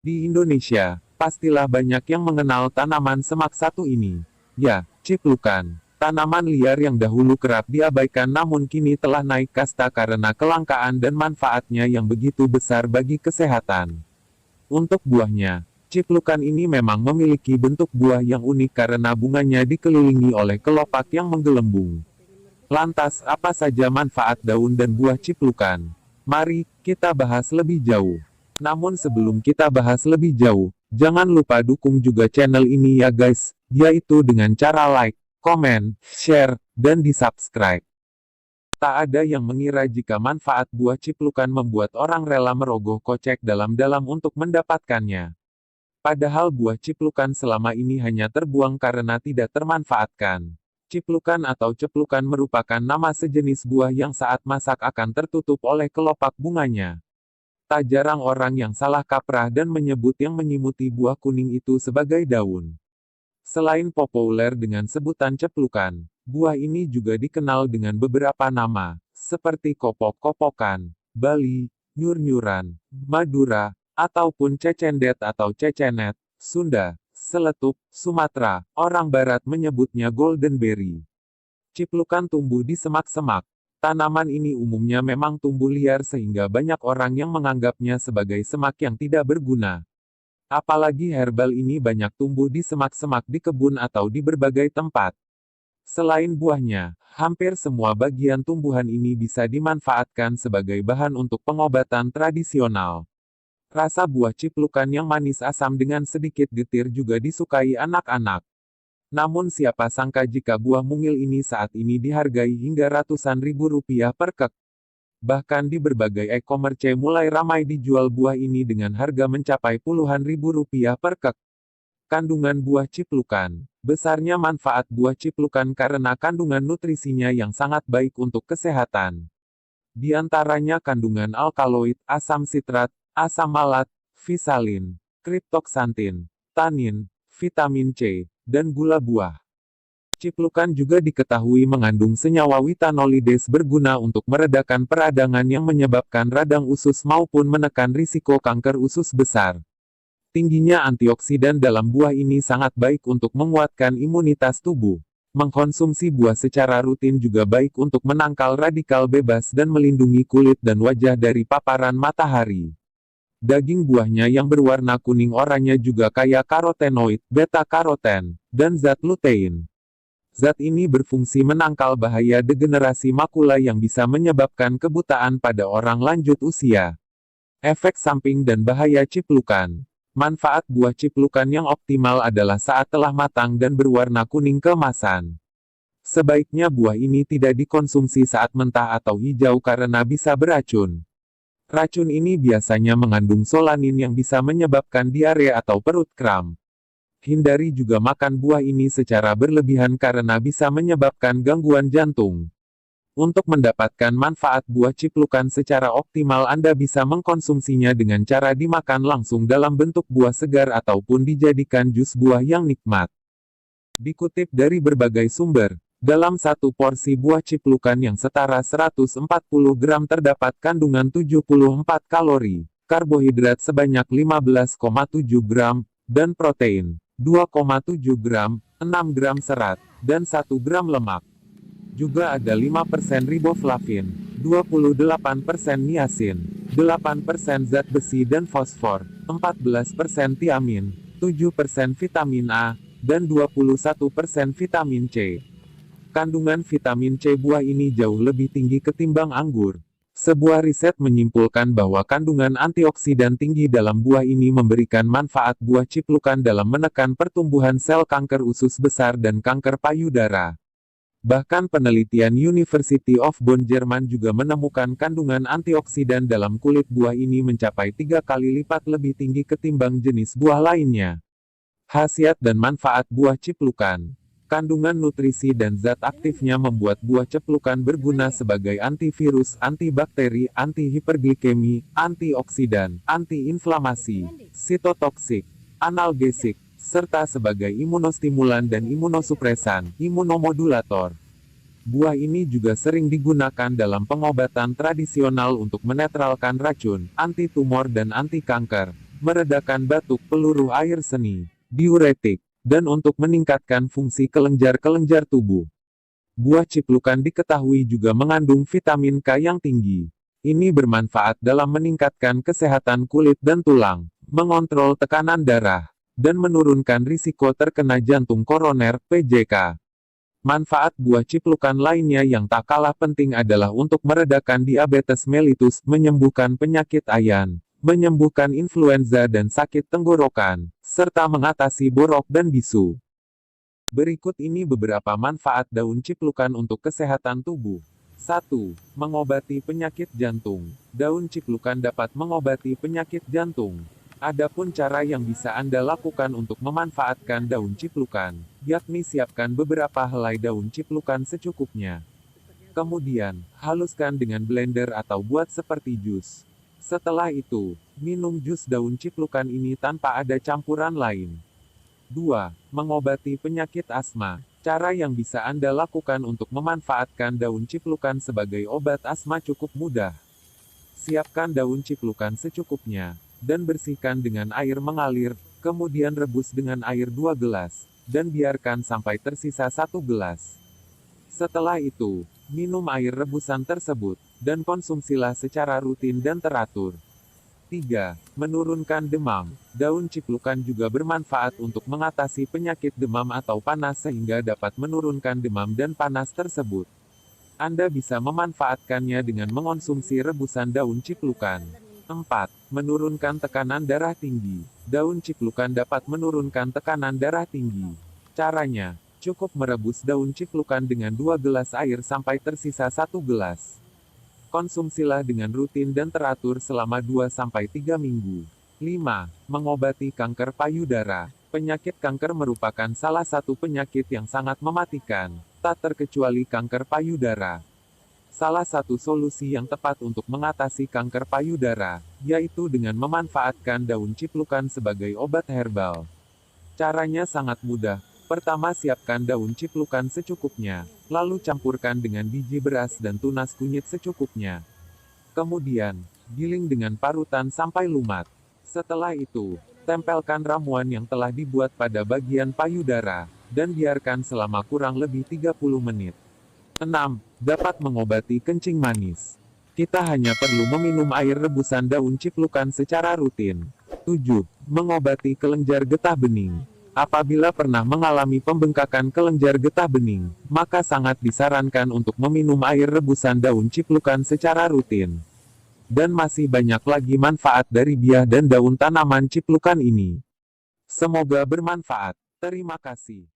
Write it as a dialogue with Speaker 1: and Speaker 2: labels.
Speaker 1: Di Indonesia, pastilah banyak yang mengenal tanaman semak satu ini. Ya, ciplukan. Tanaman liar yang dahulu kerap diabaikan namun kini telah naik kasta karena kelangkaan dan manfaatnya yang begitu besar bagi kesehatan. Untuk buahnya, ciplukan ini memang memiliki bentuk buah yang unik karena bunganya dikelilingi oleh kelopak yang menggelembung. Lantas, apa saja manfaat daun dan buah ciplukan? Mari, kita bahas lebih jauh. Namun sebelum kita bahas lebih jauh, jangan lupa dukung juga channel ini ya guys, yaitu dengan cara like, komen, share, dan di-subscribe. Tak ada yang mengira jika manfaat buah ciplukan membuat orang rela merogoh kocek dalam-dalam untuk mendapatkannya. Padahal buah ciplukan selama ini hanya terbuang karena tidak termanfaatkan. Ciplukan atau ceplukan merupakan nama sejenis buah yang saat masak akan tertutup oleh kelopak bunganya. Tak jarang orang yang salah kaprah dan menyebut yang menyimuti buah kuning itu sebagai daun. Selain populer dengan sebutan ceplukan, buah ini juga dikenal dengan beberapa nama, seperti kopok-kopokan, bali, nyur-nyuran, madura, ataupun cecendet atau cecenet, Sunda, Seletup, Sumatera, orang Barat menyebutnya golden berry. Ciplukan tumbuh di semak-semak. Tanaman ini umumnya memang tumbuh liar sehingga banyak orang yang menganggapnya sebagai semak yang tidak berguna. Apalagi herbal ini banyak tumbuh di semak-semak di kebun atau di berbagai tempat. Selain buahnya, hampir semua bagian tumbuhan ini bisa dimanfaatkan sebagai bahan untuk pengobatan tradisional. Rasa buah ciplukan yang manis asam dengan sedikit getir juga disukai anak-anak. Namun siapa sangka jika buah mungil ini saat ini dihargai hingga ratusan ribu rupiah per kek. Bahkan di berbagai e-commerce mulai ramai dijual buah ini dengan harga mencapai puluhan ribu rupiah per kek. Kandungan buah ciplukan. Besarnya manfaat buah ciplukan karena kandungan nutrisinya yang sangat baik untuk kesehatan. Di antaranya kandungan alkaloid, asam sitrat, asam malat, visalin, kriptoksantin, tanin, vitamin C, dan gula buah. Ciplukan juga diketahui mengandung senyawa witanolides berguna untuk meredakan peradangan yang menyebabkan radang usus maupun menekan risiko kanker usus besar. Tingginya antioksidan dalam buah ini sangat baik untuk menguatkan imunitas tubuh. Mengkonsumsi buah secara rutin juga baik untuk menangkal radikal bebas dan melindungi kulit dan wajah dari paparan matahari. Daging buahnya yang berwarna kuning oranye juga kaya karotenoid, beta-karoten, dan zat lutein. Zat ini berfungsi menangkal bahaya degenerasi makula yang bisa menyebabkan kebutaan pada orang lanjut usia. Efek samping dan bahaya ciplukan. Manfaat buah ciplukan yang optimal adalah saat telah matang dan berwarna kuning keemasan. Sebaiknya buah ini tidak dikonsumsi saat mentah atau hijau karena bisa beracun. Racun ini biasanya mengandung solanin yang bisa menyebabkan diare atau perut kram. Hindari juga makan buah ini secara berlebihan karena bisa menyebabkan gangguan jantung. Untuk mendapatkan manfaat buah ciplukan secara optimal Anda bisa mengkonsumsinya dengan cara dimakan langsung dalam bentuk buah segar ataupun dijadikan jus buah yang nikmat. Dikutip dari berbagai sumber, dalam satu porsi buah ciplukan yang setara 140 gram terdapat kandungan 74 kalori, karbohidrat sebanyak 15,7 gram, dan protein 2,7 gram, 6 gram serat, dan 1 gram lemak. Juga ada 5% riboflavin, 28% niacin, 8% zat besi dan fosfor, 14% tiamin, 7% vitamin A, dan 21% vitamin C. Kandungan vitamin C buah ini jauh lebih tinggi ketimbang anggur. Sebuah riset menyimpulkan bahwa kandungan antioksidan tinggi dalam buah ini memberikan manfaat buah ciplukan dalam menekan pertumbuhan sel kanker usus besar dan kanker payudara. Bahkan penelitian University of Bonn Jerman juga menemukan kandungan antioksidan dalam kulit buah ini mencapai 3 kali lipat lebih tinggi ketimbang jenis buah lainnya. Khasiat dan manfaat buah ciplukan. Kandungan nutrisi dan zat aktifnya membuat buah ciplukan berguna sebagai antivirus, antibakteri, antihiperglikemi, antioksidan, antiinflamasi, sitotoksik, analgesik, serta sebagai imunostimulan dan imunosupresan, imunomodulator. Buah ini juga sering digunakan dalam pengobatan tradisional untuk menetralkan racun, anti tumor dan anti kanker. meredakan batuk, peluru air seni, diuretik, dan untuk meningkatkan fungsi kelenjar-kelenjar tubuh. Buah ciplukan diketahui juga mengandung vitamin K yang tinggi. Ini bermanfaat dalam meningkatkan kesehatan kulit dan tulang, mengontrol tekanan darah, dan menurunkan risiko terkena jantung koroner (PJK). Manfaat buah ciplukan lainnya yang tak kalah penting adalah untuk meredakan diabetes mellitus, menyembuhkan penyakit ayan, menyembuhkan influenza dan sakit tenggorokan, serta mengatasi borok dan bisu. Berikut ini beberapa manfaat daun ciplukan untuk kesehatan tubuh. 1. Mengobati penyakit jantung. Daun ciplukan dapat mengobati penyakit jantung. Adapun cara yang bisa Anda lakukan untuk memanfaatkan daun ciplukan, yakni siapkan beberapa helai daun ciplukan secukupnya. Kemudian, haluskan dengan blender atau buat seperti jus. Setelah itu, minum jus daun ciplukan ini tanpa ada campuran lain. 2. Mengobati penyakit asma. Cara yang bisa Anda lakukan untuk memanfaatkan daun ciplukan sebagai obat asma cukup mudah. Siapkan daun ciplukan secukupnya, dan bersihkan dengan air mengalir, kemudian rebus dengan air 2 gelas, dan biarkan sampai tersisa 1 gelas. Setelah itu, minum air rebusan tersebut, dan konsumsilah secara rutin dan teratur. 3. Menurunkan demam. Daun ciplukan juga bermanfaat untuk mengatasi penyakit demam atau panas sehingga dapat menurunkan demam dan panas tersebut. Anda bisa memanfaatkannya dengan mengonsumsi rebusan daun ciplukan. 4. Menurunkan tekanan darah tinggi. Daun ciplukan dapat menurunkan tekanan darah tinggi. Caranya, cukup merebus daun ciplukan dengan 2 gelas air sampai tersisa 1 gelas. Konsumsilah dengan rutin dan teratur selama 2-3 minggu. 5. Mengobati kanker payudara. Penyakit kanker merupakan salah satu penyakit yang sangat mematikan, tak terkecuali kanker payudara. Salah satu solusi yang tepat untuk mengatasi kanker payudara, yaitu dengan memanfaatkan daun ciplukan sebagai obat herbal. Caranya sangat mudah. Pertama, siapkan daun ciplukan secukupnya, lalu campurkan dengan biji beras dan tunas kunyit secukupnya. Kemudian, giling dengan parutan sampai lumat. Setelah itu, tempelkan ramuan yang telah dibuat pada bagian payudara, dan biarkan selama kurang lebih 30 menit. 6. Dapat mengobati kencing manis. Kita hanya perlu meminum air rebusan daun ciplukan secara rutin. 7. Mengobati kelenjar getah bening. Apabila pernah mengalami pembengkakan kelenjar getah bening, maka sangat disarankan untuk meminum air rebusan daun ciplukan secara rutin. Dan masih banyak lagi manfaat dari biah dan daun tanaman ciplukan ini. Semoga bermanfaat. Terima kasih.